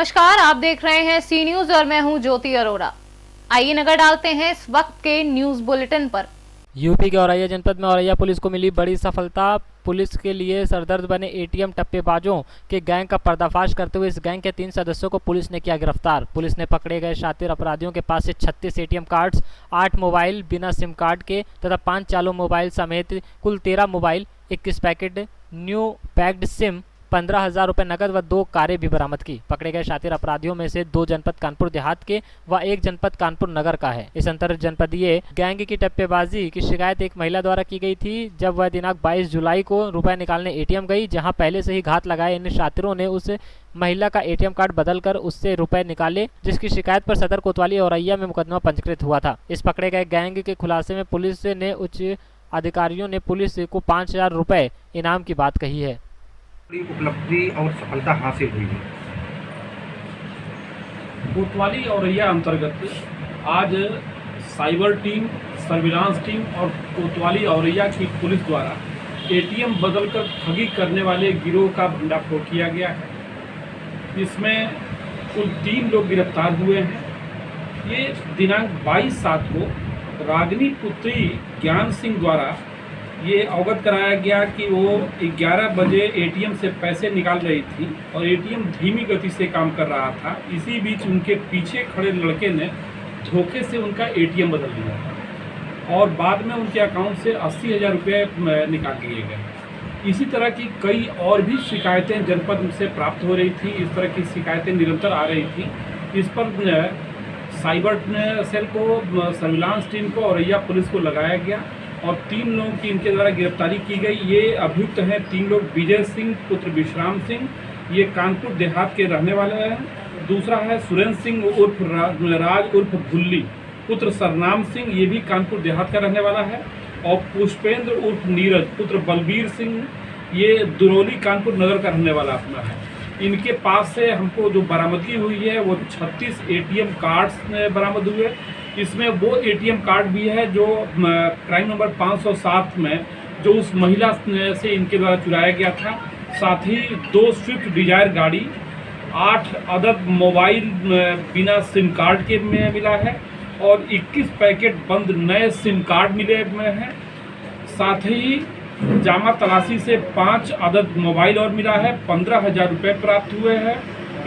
नमस्कार, आप देख रहे हैं सी न्यूज और मैं हूं ज्योति अरोड़ा। आइए नजर डालते हैं इस वक्त के न्यूज बुलेटिन पर। यूपी के औरैया जनपद में औरैया पुलिस को मिली बड़ी सफलता। पुलिस के लिए सरदर्द बने एटीएम टप्पेबाजों के गैंग का पर्दाफाश करते हुए इस गैंग के 3 सदस्यों को पुलिस ने किया गिरफ्तार। पुलिस ने पकड़े गए शातिर अपराधियों के पास से 36 एटीएम कार्ड्स, 8 मोबाइल बिना सिम कार्ड के तथा 5 चालू मोबाइल समेत कुल 13 mobile, 21 packet new packed SIM, 15,000 रुपये नकद व 2 कारें भी बरामद की। पकड़े गए शातिर अपराधियों में से 2 जनपद कानपुर देहात के व 1 जनपद कानपुर नगर का है। इस अंतर जनपदीय गैंग की टप्पेबाजी की शिकायत एक महिला द्वारा की गई थी, जब वह दिनांक 22 जुलाई को रुपए निकालने एटीएम गई, जहां पहले से ही घात लगाए इन शातिरों ने उस महिला का एटीएम कार्ड बदलकर उससे रुपए निकाले, जिसकी शिकायत पर सदर कोतवाली औरैया में मुकदमा पंजीकृत हुआ था। इस पकड़े गए गैंग के खुलासे में पुलिस ने उच्च अधिकारियों ने पुलिस को 5,000 रुपये इनाम की बात कही है। उपलब्धि और सफलता हासिल हुई है। कोतवाली औरैया अंतर्गत आज साइबर टीम, सर्विलांस टीम और कोतवाली औरैया की पुलिस द्वारा एटीएम बदलकर ठगी करने वाले गिरोह का भंडाफोड़ किया गया है। इसमें कुल 3 लोग गिरफ्तार हुए हैं। ये दिनांक 22/7 को रागिनी पुत्री ज्ञान सिंह द्वारा ये अवगत कराया गया कि वो 11 बजे एटीएम से पैसे निकाल रही थी और एटीएम धीमी गति से काम कर रहा था। इसी बीच उनके पीछे खड़े लड़के ने धोखे से उनका एटीएम बदल दिया और बाद में उनके अकाउंट से 80,000 रुपये निकाल लिए गए। इसी तरह की कई और भी शिकायतें जनपद से प्राप्त हो रही थी। इस तरह की शिकायतें निरंतर आ रही थी। इस पर साइबर सेल को, सर्विलांस टीम को, औरैया पुलिस को लगाया गया और 3 लोगों की इनके द्वारा गिरफ्तारी की गई। ये अभियुक्त हैं 3 लोग। विजय सिंह पुत्र विश्राम सिंह, ये कानपुर देहात के रहने वाले हैं। दूसरा है सुरेंद्र सिंह उर्फ राज उर्फ भुल्ली पुत्र सरनाम सिंह, ये भी कानपुर देहात का रहने वाला है। और पुष्पेंद्र उर्फ नीरज पुत्र बलबीर सिंह, ये दुरौली कानपुर नगर का रहने वाला अपना है। इनके पास से हमको जो बरामदगी हुई है वो 36 एटीएम कार्ड्स बरामद हुए। इसमें वो एटीएम कार्ड भी है जो क्राइम नंबर 507 में जो उस महिला से इनके द्वारा चुराया गया था। साथ ही 2 स्विफ्ट डिजायर गाड़ी, 8 अदद मोबाइल बिना सिम कार्ड के में मिला है और 21 पैकेट बंद नए सिम कार्ड मिले हैं। साथ ही जामा तलाशी से 5 अदद मोबाइल और मिला है। 15,000 रुपये प्राप्त हुए हैं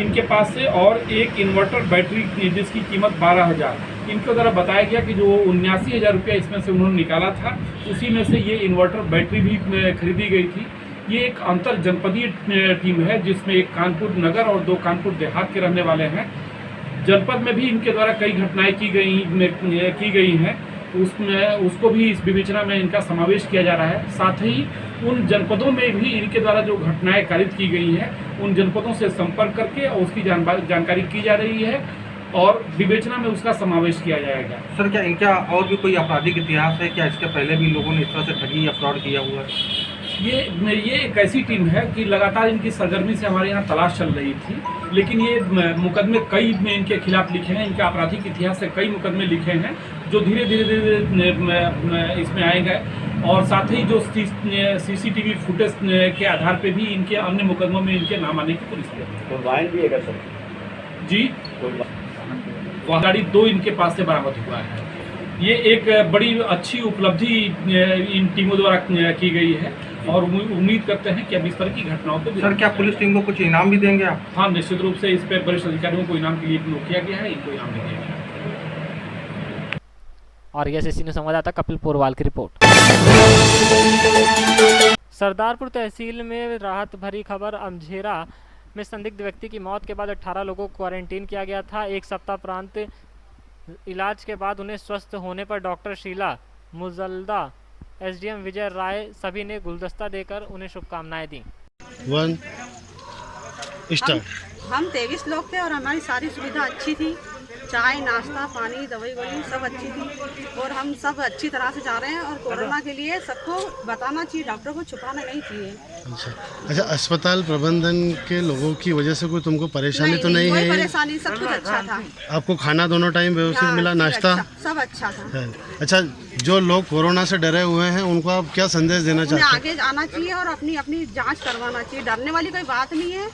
इनके पास से और एक इन्वर्टर बैटरी जिसकी कीमत 12,000। इनके द्वारा बताया गया कि जो 79,000 रुपया इसमें से उन्होंने निकाला था, उसी में से ये इन्वर्टर बैटरी भी खरीदी गई थी। ये एक अंतर जनपदीय टीम है जिसमें एक कानपुर नगर और 2 कानपुर देहात के रहने वाले हैं। जनपद में भी इनके द्वारा कई घटनाएं की गई हैं, उसमें उसको भी इस विवेचना में इनका समावेश किया जा रहा है। साथ ही उन जनपदों में भी इनके द्वारा जो घटनाएं कारित की गई हैं, उन जनपदों से संपर्क करके और उसकी जानकारी की जा रही है और विवेचना में उसका समावेश किया जाएगा। सर, क्या इनका और भी कोई आपराधिक इतिहास है? क्या इसके पहले भी लोगों ने इस तरह से ठगी या फ्रॉड किया हुआ है? ये एक ऐसी टीम है कि लगातार इनकी सरगर्मी से हमारे यहाँ तलाश चल रही थी, लेकिन ये मुकदमे कई में इनके खिलाफ लिखे हैं। इनके आपराधिक इतिहास से कई मुकदमे लिखे हैं जो धीरे धीरे इसमें आए गए और साथ ही जो CCTV फुटेज के आधार पे भी इनके अन्य मुकदमों में इनके नाम आने की पुलिस तो वाहन भी है सर जी, वह गाड़ी 2 इनके पास से बरामद हुआ है। ये एक बड़ी अच्छी उपलब्धि इन टीमों द्वारा की गई है और उम्मीद करते हैं कि अब इस तरह की घटनाओं को। सर, क्या पुलिस टीम को कुछ इनाम भी देंगे आप? हाँ, निश्चित रूप से इस पर वरिष्ठ अधिकारियों को इनाम के लिए नियुक्त किया गया है, इनको इनाम भी दिया गया है। और ये सीनियर संवाददाता कपिल पोरवाल की रिपोर्ट। सरदारपुर तहसील में राहत भरी खबर। अमझेरा में संदिग्ध व्यक्ति की मौत के बाद 18 लोगों को क्वारंटीन किया गया था। 1 सप्ताह प्रांत इलाज के बाद उन्हें स्वस्थ होने पर डॉक्टर शीला मुजल्दा, SDM विजय राय सभी ने गुलदस्ता देकर उन्हें शुभकामनाएं दी। हम 23 लोग थे और हमारी सारी सुविधा अच्छी थी। चाय, नाश्ता, पानी, दवाई गोली सब अच्छी थी और हम सब अच्छी तरह से जा रहे हैं और कोरोना के लिए सबको बताना चाहिए, डॉक्टर को छुपाना नहीं चाहिए। अच्छा, अस्पताल प्रबंधन के लोगों की वजह से कोई तुमको परेशानी तो नहीं है? कोई परेशानी, सब कुछ अच्छा था। आपको खाना दोनों टाइम व्यवस्थित मिला, नाश्ता सब अच्छा था। अच्छा, जो लोग कोरोना से डरे हुए हैं उनको आप क्या संदेश देना चाहते हैं? आगे आना चाहिए और अपनी जाँच करवाना चाहिए। डरने वाली कोई बात नहीं है,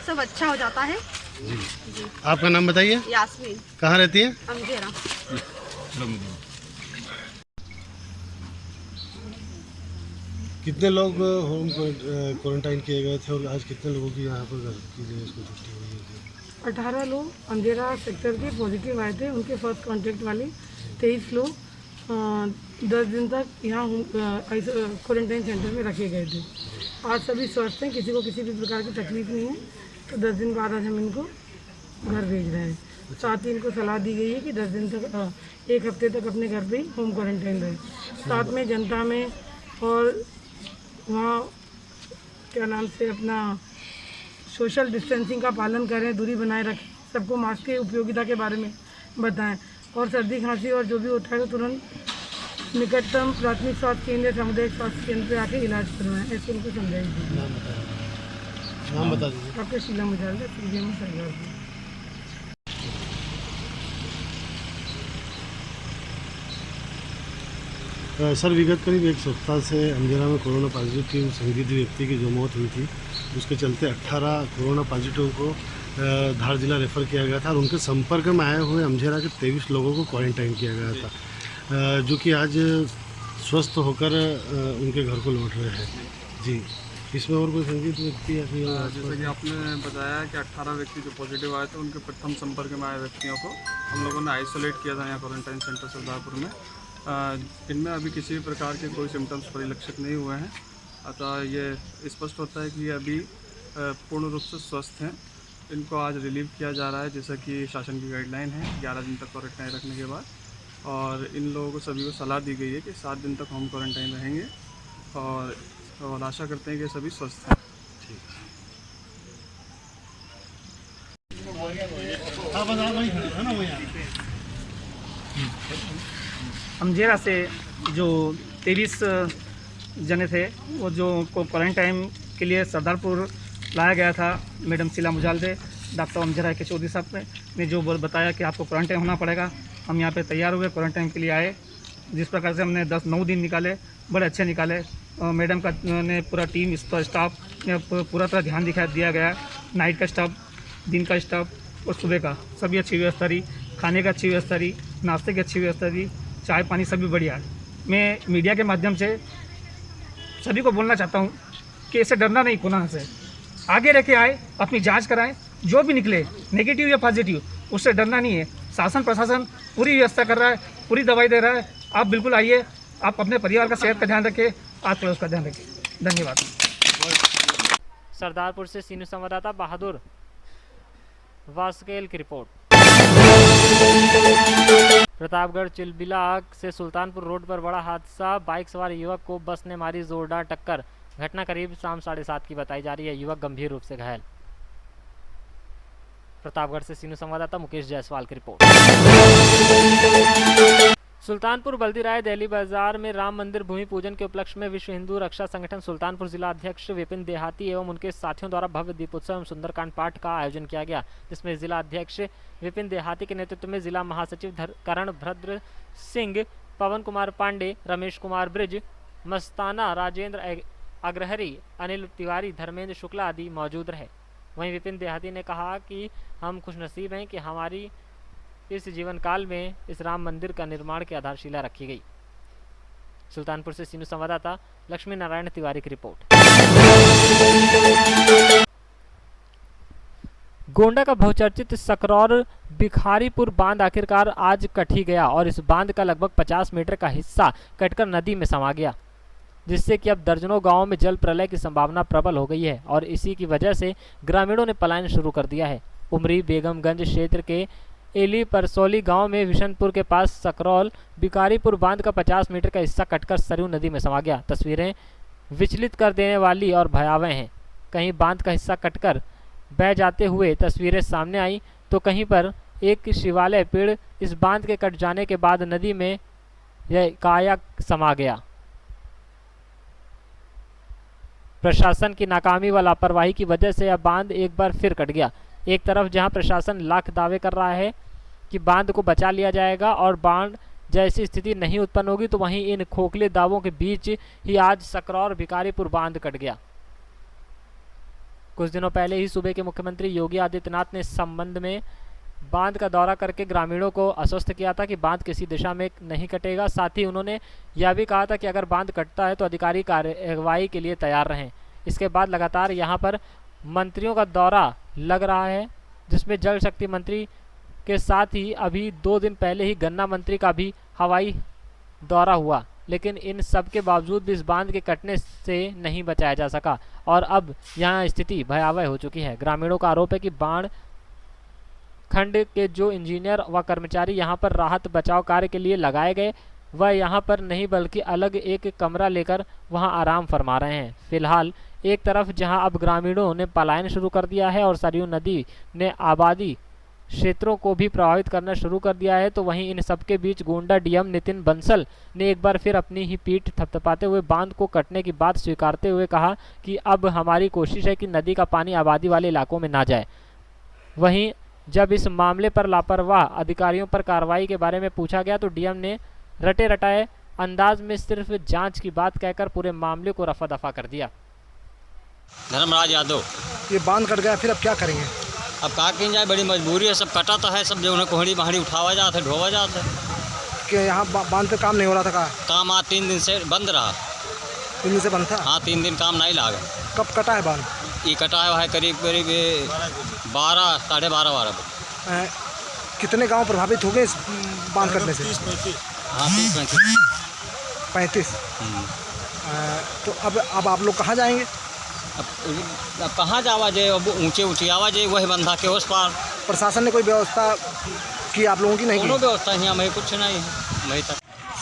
सब अच्छा हो जाता है। जी आपका नाम बताइए, यास्मीन कहाँ रहती है? अमजेरा। कितने लोग होम क्वारंटाइन किए गए थे और आज कितने लोगों की यहाँ पर घर की जो है इसको छुट्टी हुई है? 18 लोग अंधेरा सेक्टर के पॉजिटिव आए थे, उनके फर्स्ट कांटेक्ट वाले 23 लोग 10 दिन तक यहाँ क्वारंटाइन सेंटर में रखे गए थे। आज सभी स्वस्थ हैं, किसी को किसी भी प्रकार की तकलीफ नहीं है, तो 10 दिन बाद आज हम इनको घर भेज रहे हैं। साथ ही इनको सलाह दी गई है कि 10 दिन तक 1 हफ्ते तक अपने घर पे ही होम क्वारंटाइन रहे। साथ में जनता में और वहाँ क्या नाम से अपना सोशल डिस्टेंसिंग का पालन करें, दूरी बनाए रखें, सबको मास्क की उपयोगिता के बारे में बताएं और सर्दी खांसी और जो भी होता है तो तुरंत निकटतम प्राथमिक स्वास्थ्य केंद्र, सामुदायिक स्वास्थ्य केंद्र पे आके इलाज करवाएं, ऐसे उनको समझाइए। नाम बता दीजिए। डॉक्टर शीला मुजालदा, सीजीएम सरकार। सर विगत करीब 1 सप्ताह से अंधेरा में कोरोना पॉजिटिव की संदिग्ध व्यक्ति की जो मौत हुई थी, उसके चलते 18 कोरोना पॉजिटिव को धार जिला रेफ़र किया गया था और उनके संपर्क में आए हुए अमझेरा के 23 लोगों को क्वारंटाइन किया गया था, जो कि आज स्वस्थ होकर उनके घर को लौट रहे हैं। जी इसमें और कोई संदिग्ध व्यक्ति या फिर जैसा कि आपने बताया कि 18 व्यक्ति जो पॉजिटिव आए थे, उनके प्रथम संपर्क में आए व्यक्तियों को हम लोगों ने आइसोलेट किया था यहाँ क्वारंटाइन सेंटर सरदारपुर में। इनमें अभी किसी भी प्रकार के कोई सिम्टम्स परिलक्षित नहीं हुए हैं, अतः ये स्पष्ट होता है कि ये अभी पूर्ण रूप से स्वस्थ हैं। इनको आज रिलीव किया जा रहा है, जैसा कि शासन की गाइडलाइन है 11 दिन तक क्वारंटाइन रखने के बाद, और इन लोगों को सभी को सलाह दी गई है कि 7 दिन तक होम क्वारंटाइन रहेंगे और आशा करते हैं कि सभी स्वस्थ हैं। अमजेरा से जो 23 जने थे, वो जो को क्वारंटाइन के लिए सरदारपुर लाया गया था, मैडम शीला मुजालदे, डॉक्टर अमजेरा के चौधरी साहब ने जो बताया कि आपको क्वारंटाइन होना पड़ेगा। हम यहाँ पे तैयार हुए, क्वारंटाइन के लिए आए। जिस प्रकार से हमने 10-9 दिन निकाले, बड़े अच्छे निकाले। मैडम का ने पूरा टीम स्टाफ पूरा तरह ध्यान दिया गया। नाइट का स्टाफ, दिन का स्टाफ और सुबह का सभी अच्छी व्यवस्था रही, खाने का अच्छी व्यवस्था रही, नाश्ते की अच्छी व्यवस्था रही, चाय पानी सभी बढ़िया है। मैं मीडिया के माध्यम से सभी को बोलना चाहता हूँ कि इससे डरना नहीं, कोरोना से आगे रह के आए, अपनी जांच कराएं, जो भी निकले नेगेटिव या पॉजिटिव, उससे डरना नहीं है। शासन प्रशासन पूरी व्यवस्था कर रहा है, पूरी दवाई दे रहा है। आप बिल्कुल आइए, आप अपने परिवार का सेहत का ध्यान रखें, आस पड़ोस का ध्यान रखें। धन्यवाद। सरदारपुर से सीनियर संवाददाता बहादुर वास्केल की रिपोर्ट। प्रतापगढ़ चिलबिला से सुल्तानपुर रोड पर बड़ा हादसा, बाइक सवार युवक को बस ने मारी जोरदार टक्कर। घटना करीब शाम 7:30 की बताई जा रही है। युवक गंभीर रूप से घायल। प्रतापगढ़ से सीनियर संवाददाता मुकेश जायसवाल की रिपोर्ट। सुल्तानपुर बल्दी राय दिल्ली बाजार में राम मंदिर भूमि पूजन के उपलक्ष्य में विश्व हिंदू रक्षा संगठन सुल्तानपुर जिला अध्यक्ष विपिन देहाती एवं उनके साथियों द्वारा भव्य दीपोत्सव एवं सुंदरकांड पाठ का आयोजन किया गया, जिसमें जिला अध्यक्ष विपिन देहाती के नेतृत्व में जिला महासचिव करण भद्र सिंह, पवन कुमार पांडे, रमेश कुमार ब्रिज, मस्ताना, राजेंद्र अग्रहरी, अनिल तिवारी, धर्मेंद्र शुक्ला आदि मौजूद रहे। वहीं विपिन देहाती ने कहा कि हम खुशनसीब हैं कि हमारी इस जीवन काल में इस राम मंदिर का निर्माण की आधारशिला रखी गई। सुल्तानपुर से सीनियर संवाददाता लक्ष्मी नारायण तिवारी की रिपोर्ट। गोंडा का बहुचर्चित सकरौर भिखारीपुर बांध आखिरकार आज कट ही गया और इस बांध का लगभग 50 मीटर का हिस्सा कटकर नदी में समा गया, जिससे कि अब दर्जनों गांवों में जल प्रलय की संभावना प्रबल हो गई है और इसी की वजह से ग्रामीणों ने पलायन शुरू कर दिया है। उमरी बेगमगंज क्षेत्र के एली परसौली गांव में विशनपुर के पास सकरौल भिखारीपुर बांध का 50 मीटर का हिस्सा कटकर सरयू नदी में समा गया। तस्वीरें विचलित कर देने वाली और भयावह हैं। कहीं बांध का हिस्सा कटकर बह जाते हुए तस्वीरें सामने आई, तो कहीं पर एक शिवालय पेड़ इस बांध के कट जाने के बाद नदी में यह काया समा गया। प्रशासन की नाकामी व लापरवाही की वजह से यह बांध एक बार फिर कट गया। एक तरफ जहां प्रशासन लाख दावे कर रहा है कि बांध को बचा लिया जाएगा और बांध जैसी स्थिति नहीं उत्पन्न होगी, तो वहीं इन खोखले दावों के बीच ही आज सकरौर भिखारीपुर बांध कट गया। कुछ दिनों पहले ही सूबे के मुख्यमंत्री योगी आदित्यनाथ ने इस संबंध में बांध का दौरा करके ग्रामीणों को आश्वस्त किया था कि बांध किसी दिशा में नहीं कटेगा। साथ ही उन्होंने यह भी कहा था कि अगर बांध कटता है तो अधिकारी कार्रवाई के लिए तैयार रहें। इसके बाद लगातार यहां पर मंत्रियों का दौरा लग रहा है, जिसमें जल शक्ति मंत्री के साथ ही अभी 2 दिन पहले ही गन्ना मंत्री का भी हवाई दौरा हुआ। लेकिन इन सब के बावजूद भी इस बांध के कटने से नहीं बचाया जा सका और अब यहाँ स्थिति भयावह हो चुकी है। ग्रामीणों का आरोप है कि बाढ़ खंड के जो इंजीनियर व कर्मचारी यहाँ पर राहत बचाव कार्य के लिए लगाए गए वह यहाँ पर नहीं बल्कि अलग एक कमरा लेकर वहाँ आराम फरमा रहे हैं। फिलहाल एक तरफ जहाँ अब ग्रामीणों ने पलायन शुरू कर दिया है और सरयू नदी ने आबादी क्षेत्रों को भी प्रभावित करना शुरू कर दिया है, तो वहीं इन सबके बीच गोंडा डीएम नितिन बंसल ने एक बार फिर अपनी ही पीठ थपथपाते हुए बांध को कटने की बात स्वीकारते हुए कहा कि अब हमारी कोशिश है कि नदी का पानी आबादी वाले इलाकों में ना जाए। वहीं जब इस मामले पर लापरवाह अधिकारियों पर कार्रवाई के बारे में पूछा गया तो डीएम ने रटे रटाए अंदाज में सिर्फ जांच की बात कहकर पूरे मामले को रफा दफा कर दिया। धर्मराज यादव, ये बांध कट गया, फिर अब क्या करेंगे? अब का की जाए, बड़ी मजबूरी है, सब कटा तो है, सब जो उन्हें कोहड़ी बहाड़ी उठावा जाता है, ढोवा जाता है। कि यहाँ बांध पे काम नहीं हो रहा था? काम आज 3 दिन से बंद रहा। 3 दिन से बंद था? हाँ, 3 दिन काम नहीं लगा। कब कटा है बांध? ये कटा है करीब 12 साढ़े 12 बजे। कितने गांव प्रभावित हो गए इस बांध कटने से? 35। तो अब आप लोग कहाँ जाएंगे? अब कहाँ जावा जाए, अब ऊँचे आवाज है वही बंधा के उस पार। प्रशासन ने कोई व्यवस्था की आप लोगों की? नहीं, कोनो व्यवस्था यहाँ में कुछ नहीं है वही तक।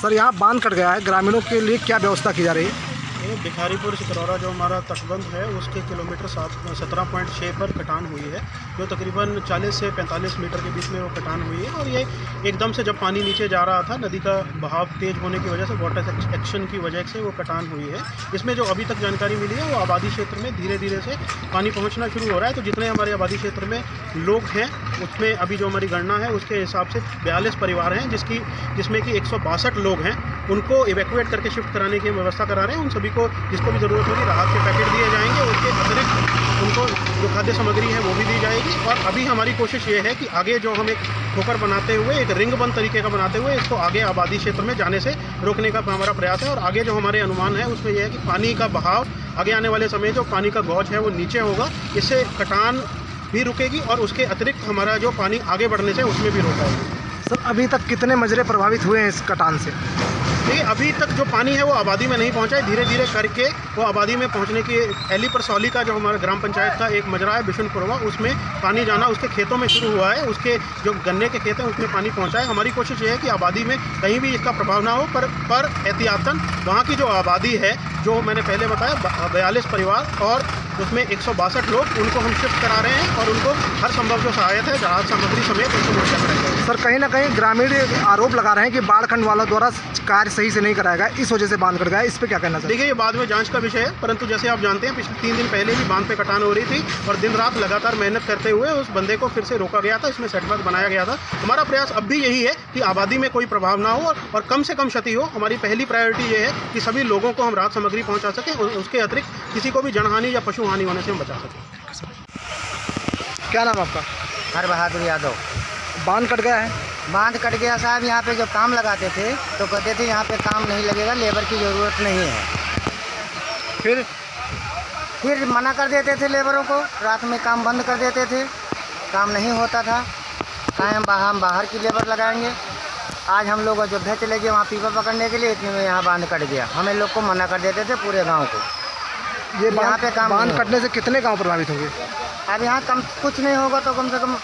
सर, यहाँ बांध कट गया है, ग्रामीणों के लिए क्या व्यवस्था की जा रही है? ये भिखारीपुर सिकरौरा जो हमारा तटबंध है उसके किलोमीटर 17.6 पर कटान हुई है, जो तकरीबन 40 से 45 मीटर के बीच में वो कटान हुई है। और ये एकदम से जब पानी नीचे जा रहा था, नदी का बहाव तेज होने की वजह से, वाटर एक्शन की वजह से वो कटान हुई है। इसमें जो अभी तक जानकारी मिली है वो आबादी क्षेत्र में धीरे धीरे से पानी पहुँचना शुरू हो रहा है। तो जितने हमारे आबादी क्षेत्र में लोग हैं उसमें अभी जो हमारी गणना है उसके हिसाब से 42 परिवार हैं, जिसमें कि 162 लोग हैं। उनको इवैक्यूएट करके शिफ्ट कराने की व्यवस्था करा रहे हैं। उन सभी को जिसको भी ज़रूरत होगी राहत के पैकेट दिए जाएंगे, उसके अतिरिक्त उनको जो खाद्य सामग्री है वो भी दी जाएगी। और अभी हमारी कोशिश ये है कि आगे जो हम एक ठोकर बनाते हुए, एक रिंग बंद तरीके का बनाते हुए इसको आगे आबादी क्षेत्र में जाने से रोकने का हमारा प्रयास है। और आगे जो हमारे अनुमान है उसमें यह है कि पानी का बहाव आगे आने वाले समय जो पानी का गौज है वो नीचे होगा, इससे कटान भी रुकेगी और उसके अतिरिक्त हमारा जो पानी आगे बढ़ने से उसमें भी रोकेगा। सर, अभी तक कितने मजरे प्रभावित हुए हैं इस कटान से? देखिए, अभी तक जो पानी है वो आबादी में नहीं पहुंचा है, धीरे धीरे करके वो आबादी में पहुंचने की एली परसौली का जो हमारा ग्राम पंचायत का एक मजरा है बिशुनपुरवा, उसमें पानी जाना उसके खेतों में शुरू हुआ है। उसके जो गन्ने के खेत हैं उसमें पानी पहुंचा है। हमारी कोशिश ये है कि आबादी में कहीं भी इसका प्रभाव ना हो, पर एहतियातन वहाँ की जो आबादी है, जो मैंने पहले बताया 42 परिवार और उसमें 162 लोग, उनको हम शिफ्ट करा रहे हैं और उनको हर संभव जो सहायता है राहत सामग्री समेत उनको मुहैया कराएंगे। सर, कहीं ना कहीं ग्रामीण आरोप लगा रहे हैं कि बाढ़ वालों द्वारा कार्य सही से नहीं कराया गया, इस वजह से बांध कट गया, इस पे क्या कहना चाहिए? देखिए, ये बाद में जांच का विषय है, परंतु जैसे आप जानते हैं पिछले 3 दिन पहले भी बांध पे कटान हो रही थी और दिन रात लगातार मेहनत करते हुए उस बंदे को फिर से रोका गया था, इसमें सेटबैक बनाया गया था। हमारा प्रयास अब भी यही है कि आबादी में कोई प्रभाव ना हो और कम से कम क्षति हो। हमारी पहली प्रायोरिटी ये है कि सभी लोगों को हम राहत सामग्री पहुँचा सकें, उसके अतिरिक्त किसी को भी जनहानि या पशु हानि होने से हम बचा सकें। क्या नाम आपका? हर बहादुर यादव। बांध कट गया है? बांध कट गया साहब। यहाँ पे जो काम लगाते थे तो कहते थे यहाँ पे काम नहीं लगेगा, लेबर की ज़रूरत नहीं है। फिर मना कर देते थे लेबरों को, रात में काम बंद कर देते थे, काम नहीं होता था। हम बाहर की लेबर लगाएंगे। आज हम लोग अयोध्या चले गए वहाँ पीपा पकड़ने के लिए, इतने में यहाँ बांध कट गया। हमें लोग को मना कर देते थे पूरे गाँव को। ये यहाँ पे काम बांध कटने से कितने गांव प्रभावित होंगे? अब यहाँ कम कुछ नहीं होगा तो कम से कम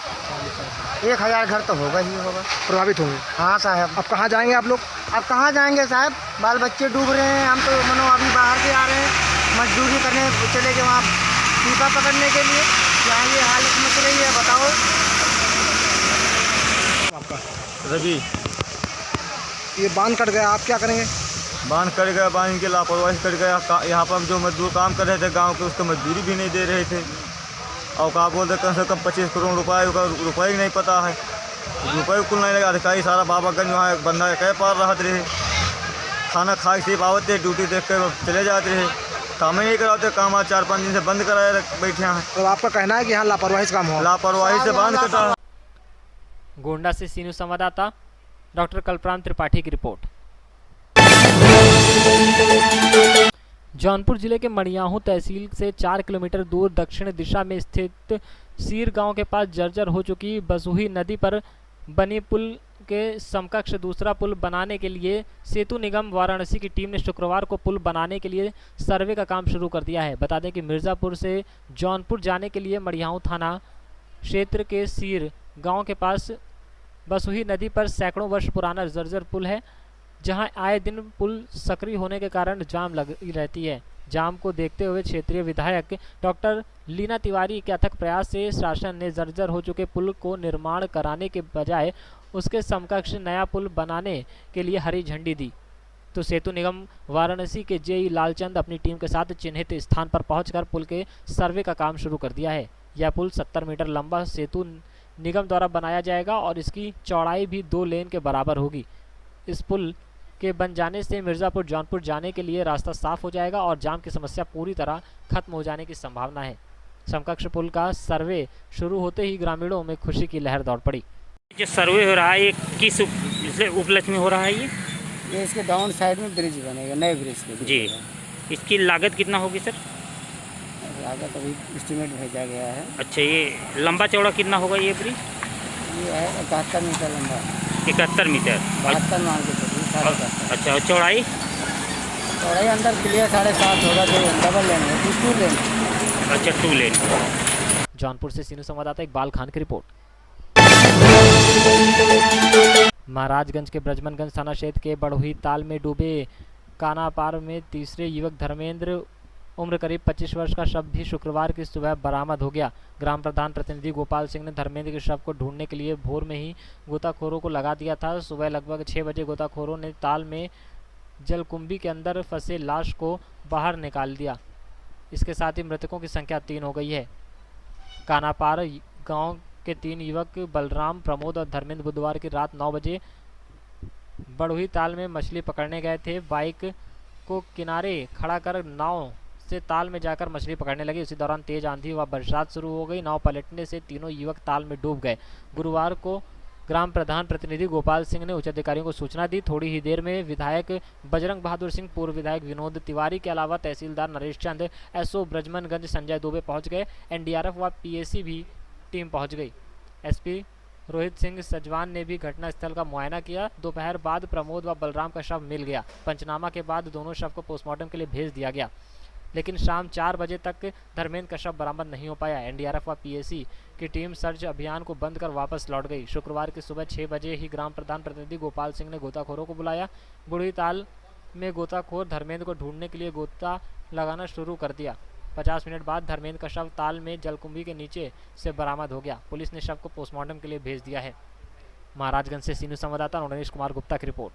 1000 घर तो होगा ही होगा प्रभावित होंगे। हाँ साहब। अब कहाँ जाएंगे आप लोग? अब कहाँ जाएंगे साहब, बाल बच्चे डूब रहे हैं। हम तो मनो अभी बाहर से आ रहे हैं, मजदूरी करने चले गए वहाँ पीपा पकड़ने के लिए। यहाँ ये हालत मच रही है, बताओ। आपका? रवि। ये बांध कट गया, आप क्या करेंगे? बांध कट गया, बांध के लापरवाही कट गया। यहाँ पर जो मजदूर काम कर रहे थे गांव के, उसको मजदूरी भी नहीं दे रहे थे। और क्या बोलते कम से कम 25 करोड़ रुपये ही नहीं पता है, रुपये कुल नहीं लगा। अधिकारी सारा बाबागंज वहाँ बंदा कह पार रहते रहे, खाना खा के सिर्फ आवते ड्यूटी देख कर चले जाते रहे। काम ही नहीं कराते, काम आज 4-5 दिन से बंद कराए बैठे हैं। तो आपका कहना है कि यहाँ लापरवाही से काम हुआ? लापरवाही से बांध कटा। गोंडा से सी न्यूज़ संवाददाता डॉक्टर कल्पराम त्रिपाठी की रिपोर्ट। जौनपुर जिले के मड़ियाहू तहसील से 4 किलोमीटर दूर दक्षिण दिशा में स्थित सीर गांव के पास जर्जर हो चुकी बसुही नदी पर बनी पुल के समकक्ष दूसरा पुल बनाने के लिए सेतु निगम वाराणसी की टीम ने शुक्रवार को पुल बनाने के लिए सर्वे का काम शुरू कर दिया है। बता दें कि मिर्ज़ापुर से जौनपुर जाने के लिए मड़ियाहू थाना क्षेत्र के सीर गांव के पास बसुही नदी पर सैकड़ों वर्ष पुराना जर्जर पुल है, जहां आए दिन पुल सक्रिय होने के कारण जाम लगी रहती है। जाम को देखते हुए क्षेत्रीय विधायक डॉक्टर लीना तिवारी के अथक प्रयास से शासन ने जर्जर हो चुके पुल को निर्माण कराने के बजाय उसके समकक्ष नया पुल बनाने के लिए हरी झंडी दी। तो सेतु निगम वाराणसी के जेई लालचंद अपनी टीम के साथ चिन्हित स्थान पर पहुंचकर पुल के सर्वे का काम शुरू कर दिया है। यह पुल 70 मीटर लंबा सेतु निगम द्वारा बनाया जाएगा और इसकी चौड़ाई भी 2 लेन के बराबर होगी। इस पुल के बन जाने से मिर्ज़ापुर जौनपुर जाने के लिए रास्ता साफ हो जाएगा और जाम की समस्या पूरी तरह खत्म हो जाने की संभावना है। समकक्ष पुल का सर्वे शुरू होते ही ग्रामीणों में खुशी की लहर दौड़ पड़ी। जो सर्वे हो रहा है ये किस उपलक्ष्य में हो रहा है? ये इसके डाउन साइड में ब्रिज बनेगा, नए ब्रिज के जी। इसकी लागत कितना होगी सर? लागत अभी एस्टिमेट भेजा गया है। अच्छा, ये लंबा चौड़ा कितना होगा ये ब्रिज? ये है 71 मीटर लंबा। 71 मीटर? 72 मान के चलिए। अच्छा, और चौड़ाई? चौड़ाई अंदर क्लियर 7.5 होगा, जो डबल लेन है, 2 लेन। अच्छा, 2 लेन। जौनपुर से सीनू संवाददाता इकबाल खान की रिपोर्ट। महाराजगंज के ब्रजमनगंज थाना क्षेत्र के बड़ोही ताल में डूबे कानापार में तीसरे युवक धर्मेंद्र उम्र करीब 25 वर्ष का शव भी शुक्रवार की सुबह बरामद हो गया। ग्राम प्रधान प्रतिनिधि गोपाल सिंह ने धर्मेंद्र के शव को ढूंढने के लिए भोर में ही गोताखोरों को लगा दिया था। सुबह लगभग 6 बजे गोताखोरों ने ताल में जलकुंभी के अंदर फंसे लाश को बाहर निकाल दिया। इसके साथ ही मृतकों की संख्या 3 हो गई है। कानापार गांव के 3 युवक बलराम, प्रमोद और धर्मेंद्र बुधवार की रात 9 बजे बड़ोही ताल में मछली पकड़ने गए थे। बाइक को किनारे खड़ा कर नाव से ताल में जाकर मछली पकड़ने लगे। उसी दौरान तेज आंधी व बरसात शुरू हो गई। नाव पलटने से तीनों युवक ताल में डूब गए। गुरुवार को ग्राम प्रधान प्रतिनिधि गोपाल सिंह ने उच्च अधिकारियों को सूचना दी। थोड़ी ही देर में विधायक बजरंग बहादुर सिंह, पूर्व विधायक विनोद तिवारी के अलावा तहसीलदार नरेश चंद, एसओ ब्रजमनगंज संजय दुबे पहुंच गए। एनडीआरएफ व पीएसी भी टीम पहुंच गई। एसपी रोहित सिंह सजवान ने भी घटनास्थल का मुआयना किया। दोपहर बाद प्रमोद व बलराम का शव मिल गया। पंचनामा के बाद दोनों शव को पोस्टमार्टम के लिए भेज दिया गया, लेकिन शाम 4 बजे तक धर्मेंद्र का शव बरामद नहीं हो पाया। एनडीआरएफ व पीएसी की टीम सर्च अभियान को बंद कर वापस लौट गई। शुक्रवार की सुबह 6 बजे ही ग्राम प्रधान प्रतिनिधि गोपाल सिंह ने गोताखोरों को बुलाया। बूढ़ी ताल में गोताखोर धर्मेंद्र को ढूंढने के लिए गोता लगाना शुरू कर दिया। 50 मिनट बाद धर्मेंद्र का शव ताल में जलकुंभी के नीचे से बरामद हो गया। पुलिस ने शव को पोस्टमार्टम के लिए भेज दिया है। महाराजगंज से सीनू संवाददाता नरेश कुमार गुप्ता की रिपोर्ट।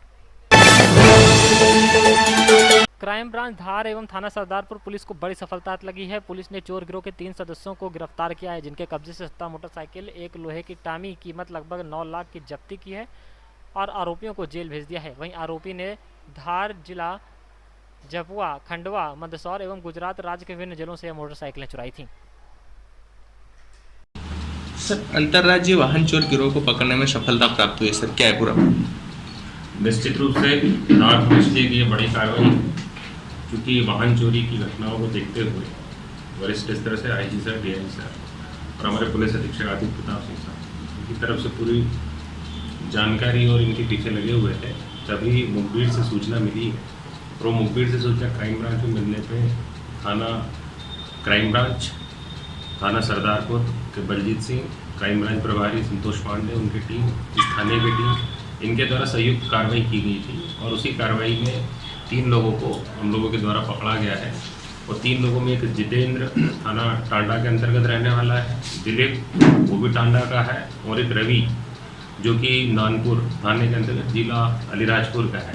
क्राइम ब्रांच धार एवं थाना सरदारपुर पुलिस को बड़ी सफलता लगी है। पुलिस ने चोर गिरोह के 3 सदस्यों को गिरफ्तार किया है, जिनके कब्जे से 17 मोटरसाइकिल, एक लोहे की टामी कीमत लगभग 9 लाख की जब्ती की है और आरोपियों को जेल भेज दिया है। वहीं आरोपी ने धार जिला, झाबुआ, खंडवा, मंदसौर एवं गुजरात राज्य के विभिन्न जिलों से मोटरसाइकिलें चुराई थीं। सर, अंतर्राज्यीय वाहन चोर गिरोह को पकड़ने में सफलता प्राप्त हुई है सर, क्या है पूरा? निश्चित रूप से धार पुलिस की ये बड़ी कार्रवाई, क्योंकि वाहन चोरी की घटनाओं को देखते हुए वरिष्ठ स्तर से आईजी सर, डीआईजी सर और हमारे पुलिस अधीक्षक आदित्य प्रताप सिंह सर, इनकी तरफ से पूरी जानकारी और इनके पीछे लगे हुए थे। तभी मुखबिर से सूचना मिली है और वो मुखबिर से सूचना क्राइम ब्रांच में मिलने पे थाना क्राइम ब्रांच, थाना सरदारपुर के बलजीत सिंह, क्राइम ब्रांच प्रभारी संतोष पांडे, उनकी टीम, स्थानीय की टीम, इनके द्वारा संयुक्त कार्रवाई की गई थी और उसी कार्रवाई में 3 लोगों को हम लोगों के द्वारा पकड़ा गया है। और 3 लोगों में एक जितेंद्र थाना टांडा के अंतर्गत रहने वाला है, दिलीप वो भी टांडा का है, और एक रवि जो कि नानपुर थाने के अंतर्गत जिला अलीराजपुर का है।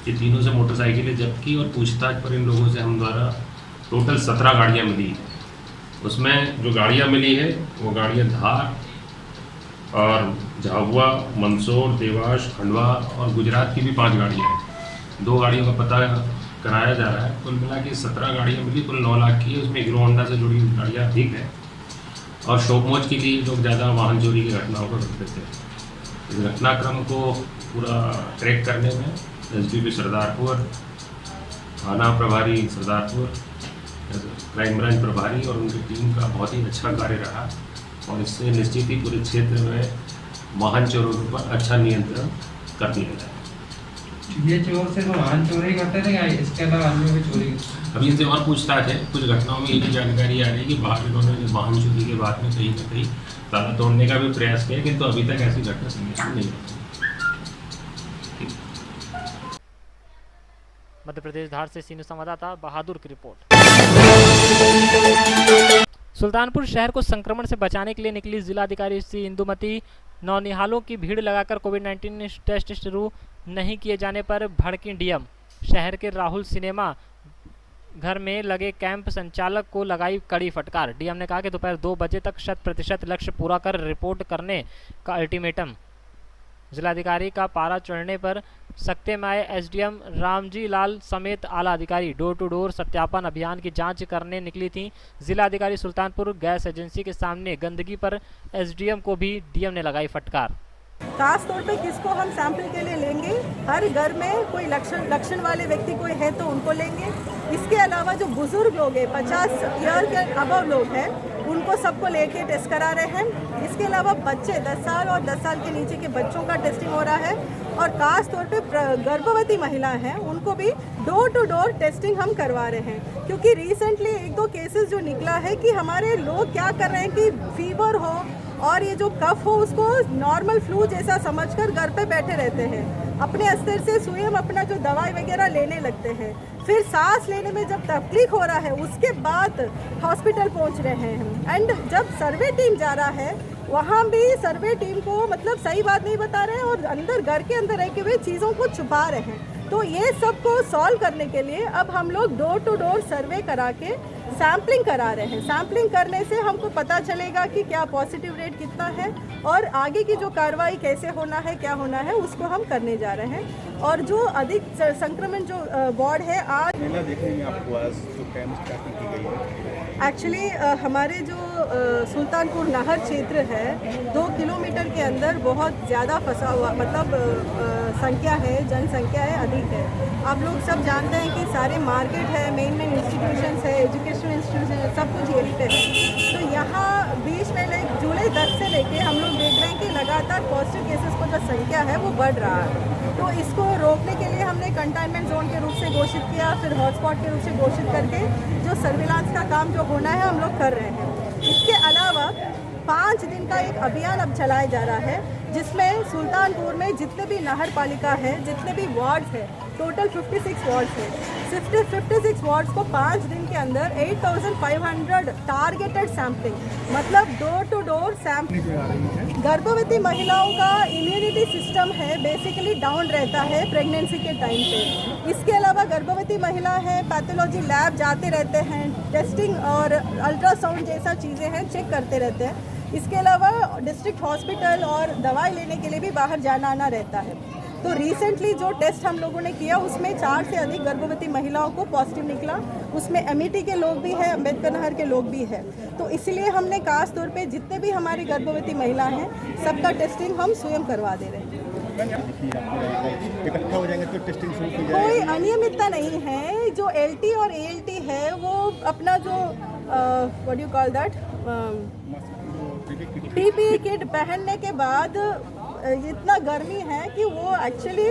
ये तीनों से मोटरसाइकिलें जब्त की और पूछताछ पर इन लोगों से हम द्वारा टोटल 17 गाड़ियाँ मिली है। उसमें जो गाड़ियाँ मिली है वो गाड़ियाँ धार और झाबुआ, मंदसौर, देवास, खंडवा और गुजरात की भी 5 गाड़ियाँ हैं। 2 गाड़ियों का पता कराया जा रहा है। कुल मिला के 17 गाड़ियाँ मिली, कुल 9 लाख की है। उसमें हीरो होंडा से जुड़ी गाड़ियाँ अधिक है और शौक मौज के लिए लोग ज़्यादा वाहन चोरी की घटनाओं को करते थे। इस घटनाक्रम को पूरा ट्रैक करने में SDP सरदारपुर, थाना प्रभारी सरदारपुर, क्राइम ब्रांच प्रभारी और उनकी टीम का बहुत ही अच्छा कार्य रहा और इससे निश्चित ही पूरे क्षेत्र में वाहन चोरों पर अच्छा नियंत्रण कर दिया जाए। ये चोर से तो वाहन चोरी करते थे, इसके अलावा अन्य भी चोरी? अभी इनसे और पूछताछ है। कुछ घटनाओं में ये भी जानकारी आ रही है कि बाहर इन्होंने वाहन चोरी के बाद में कहीं ना कहीं ताला तोड़ने का भी प्रयास किया, किंतु अभी तक ऐसी घटना सामने नहीं आई। मध्य प्रदेश धार से सीनियर संवाददाता बहादुर की रिपोर्ट। सुल्तानपुर शहर को संक्रमण से बचाने के लिए निकली जिलाधिकारी श्री इंदुमती नौनिहालों की भीड़ लगाकर कोविड-19 टेस्ट शुरू नहीं किए जाने पर भड़की डीएम। शहर के राहुल सिनेमा घर में लगे कैंप संचालक को लगाई कड़ी फटकार। डीएम ने कहा कि दोपहर 2 बजे तक 100% लक्ष्य पूरा कर रिपोर्ट करने का अल्टीमेटम। जिलाधिकारी का पारा चढ़ने पर सख्ते में आए एसडीएम रामजी लाल समेत आला अधिकारी डोर टू डोर सत्यापन अभियान की जांच करने निकली थी। जिलाधिकारी सुल्तानपुर गैस एजेंसी के सामने गंदगी पर एसडीएम को भी डीएम ने लगाई फटकार। खास तौर पे किसको हम सैंपल के लिए लेंगे, हर घर में कोई लक्षण वाले व्यक्ति कोई है तो उनको लेंगे। इसके अलावा जो बुजुर्ग लोग हैं, 50 ईयर के अबव लोग हैं, उनको सबको लेके टेस्ट करा रहे हैं। इसके अलावा बच्चे 10 साल और 10 साल के नीचे के बच्चों का टेस्टिंग हो रहा है और खास तौर पे गर्भवती महिलाएं हैं उनको भी डोर टू डोर टेस्टिंग हम करवा रहे हैं। क्योंकि रिसेंटली 1-2 केसेस जो निकला है कि हमारे लोग क्या कर रहे हैं कि फीवर हो और ये जो कफ हो उसको नॉर्मल फ्लू जैसा समझकर घर पे बैठे रहते हैं, अपने अस्तर से स्वयं अपना जो दवाई वगैरह लेने लगते हैं, फिर सांस लेने में जब तकलीफ हो रहा है उसके बाद हॉस्पिटल पहुंच रहे हैं। एंड जब सर्वे टीम जा रहा है वहाँ भी सर्वे टीम को मतलब सही बात नहीं बता रहे हैं और अंदर घर के अंदर रह के हुए चीज़ों को छुपा रहे हैं। तो ये सब को सॉल्व करने के लिए अब हम लोग डोर टू डोर सर्वे करा के सैम्पलिंग करा रहे हैं। सैम्पलिंग करने से हमको पता चलेगा कि क्या पॉजिटिव रेट कितना है और आगे की जो कार्रवाई कैसे होना है, क्या होना है, उसको हम करने जा रहे हैं। और जो अधिक संक्रमण जो वार्ड है आज मेला देखने में आपको आज जो कैंप स्टार्टिंग की गई है, एक्चुअली हमारे जो सुल्तानपुर नहर क्षेत्र है 2 किलोमीटर के अंदर बहुत ज़्यादा फंसा हुआ मतलब संख्या है, जनसंख्या है, अधिक है। आप लोग सब जानते हैं कि सारे मार्केट है, मेन इंस्टीट्यूशंस है, एजुकेशनल इंस्टीट्यूशन है, सब कुछ यहीं पे है। तो यहाँ बीच में जुलाई 10 से लेके हम लोग देख रहे हैं कि लगातार पॉजिटिव केसेस को जो संख्या है वो बढ़ रहा है। तो इसको रोकने के लिए हमने कंटेनमेंट जोन के रूप से घोषित किया, फिर हॉटस्पॉट के रूप से घोषित करके जो सर्विलांस का काम जो होना है हम लोग कर रहे हैं। इसके अलावा 5 दिन का एक अभियान अब चलाया जा रहा है जिसमें सुल्तानपुर में जितने भी नगर पालिका है, जितने भी वार्ड्स है, टोटल 56 वार्ड्स है, 56 वार्ड्स को 5 दिन के अंदर 8500 टारगेटेड सैम्पलिंग मतलब डोर टू डोर सैम्पलिंग। गर्भवती महिलाओं का इम्यूनिटी सिस्टम है बेसिकली डाउन रहता है प्रेगनेंसी के टाइम पे। इसके अलावा गर्भवती महिला है, पैथोलॉजी लैब जाते रहते हैं, टेस्टिंग और अल्ट्रासाउंड जैसा चीज़ें हैं चेक करते रहते हैं। इसके अलावा डिस्ट्रिक्ट हॉस्पिटल और दवाई लेने के लिए भी बाहर जाना आना रहता है। तो रिसेंटली जो टेस्ट हम लोगों ने किया उसमें 4 से अधिक गर्भवती महिलाओं को पॉजिटिव निकला। उसमें एमईटी के लोग भी हैं, अम्बेडकर नगर के लोग भी हैं। तो इसलिए हमने खास तौर पे जितने भी हमारी गर्भवती महिला हैं सबका टेस्टिंग हम स्वयं करवा दे रहे हैं। इकट्ठा हो जाएंगे तो टेस्टिंग शुरू की जाएगी। कोई अनियमितता नहीं है। जो एलटी और एएलटी है वो अपना जो what you call that PPE kit पहनने के बाद इतना गर्मी है कि वो एक्चुअली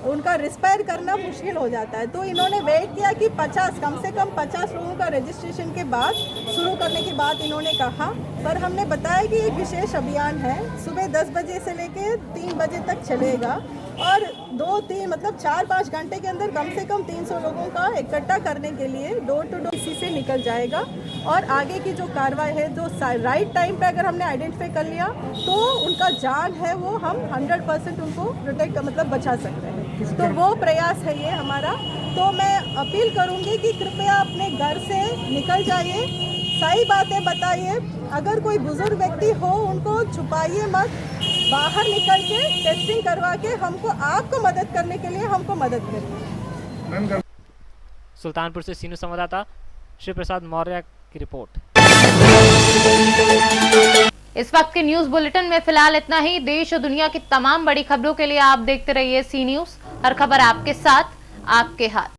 उनका रिस्पायर करना मुश्किल हो जाता है। तो इन्होंने वेट किया कि 50 कम से कम 50 लोगों का रजिस्ट्रेशन के बाद शुरू करने की बात इन्होंने कहा। पर हमने बताया कि एक विशेष अभियान है, सुबह 10 बजे से लेके 3 बजे तक चलेगा और 2-3 मतलब 4-5 घंटे के अंदर कम से कम 300 लोगों का इकट्ठा करने के लिए डोर टू डोर इसी से निकल जाएगा। और आगे की जो कार्रवाई है जो राइट टाइम पे अगर हमने आइडेंटिफाई कर लिया तो उनका जान है वो हम 100% उनको प्रोटेक्ट मतलब बचा सकते हैं। तो वो प्रयास है ये हमारा। तो मैं अपील करूँगी कि कृपया अपने घर से निकल जाइए, सही बातें बताइए। अगर कोई बुजुर्ग व्यक्ति हो उनको छुपाइए मत, बाहर निकल के टेस्टिंग करवा के हमको आपको मदद करने के लिए हमको मदद करिए। सुल्तानपुर से सीनू संवाददाता शिव प्रसाद मौर्य की रिपोर्ट। इस वक्त के न्यूज बुलेटिन में फिलहाल इतना ही। देश और दुनिया की तमाम बड़ी खबरों के लिए आप देखते रहिए सी न्यूज। हर खबर आपके साथ, आपके हाथ।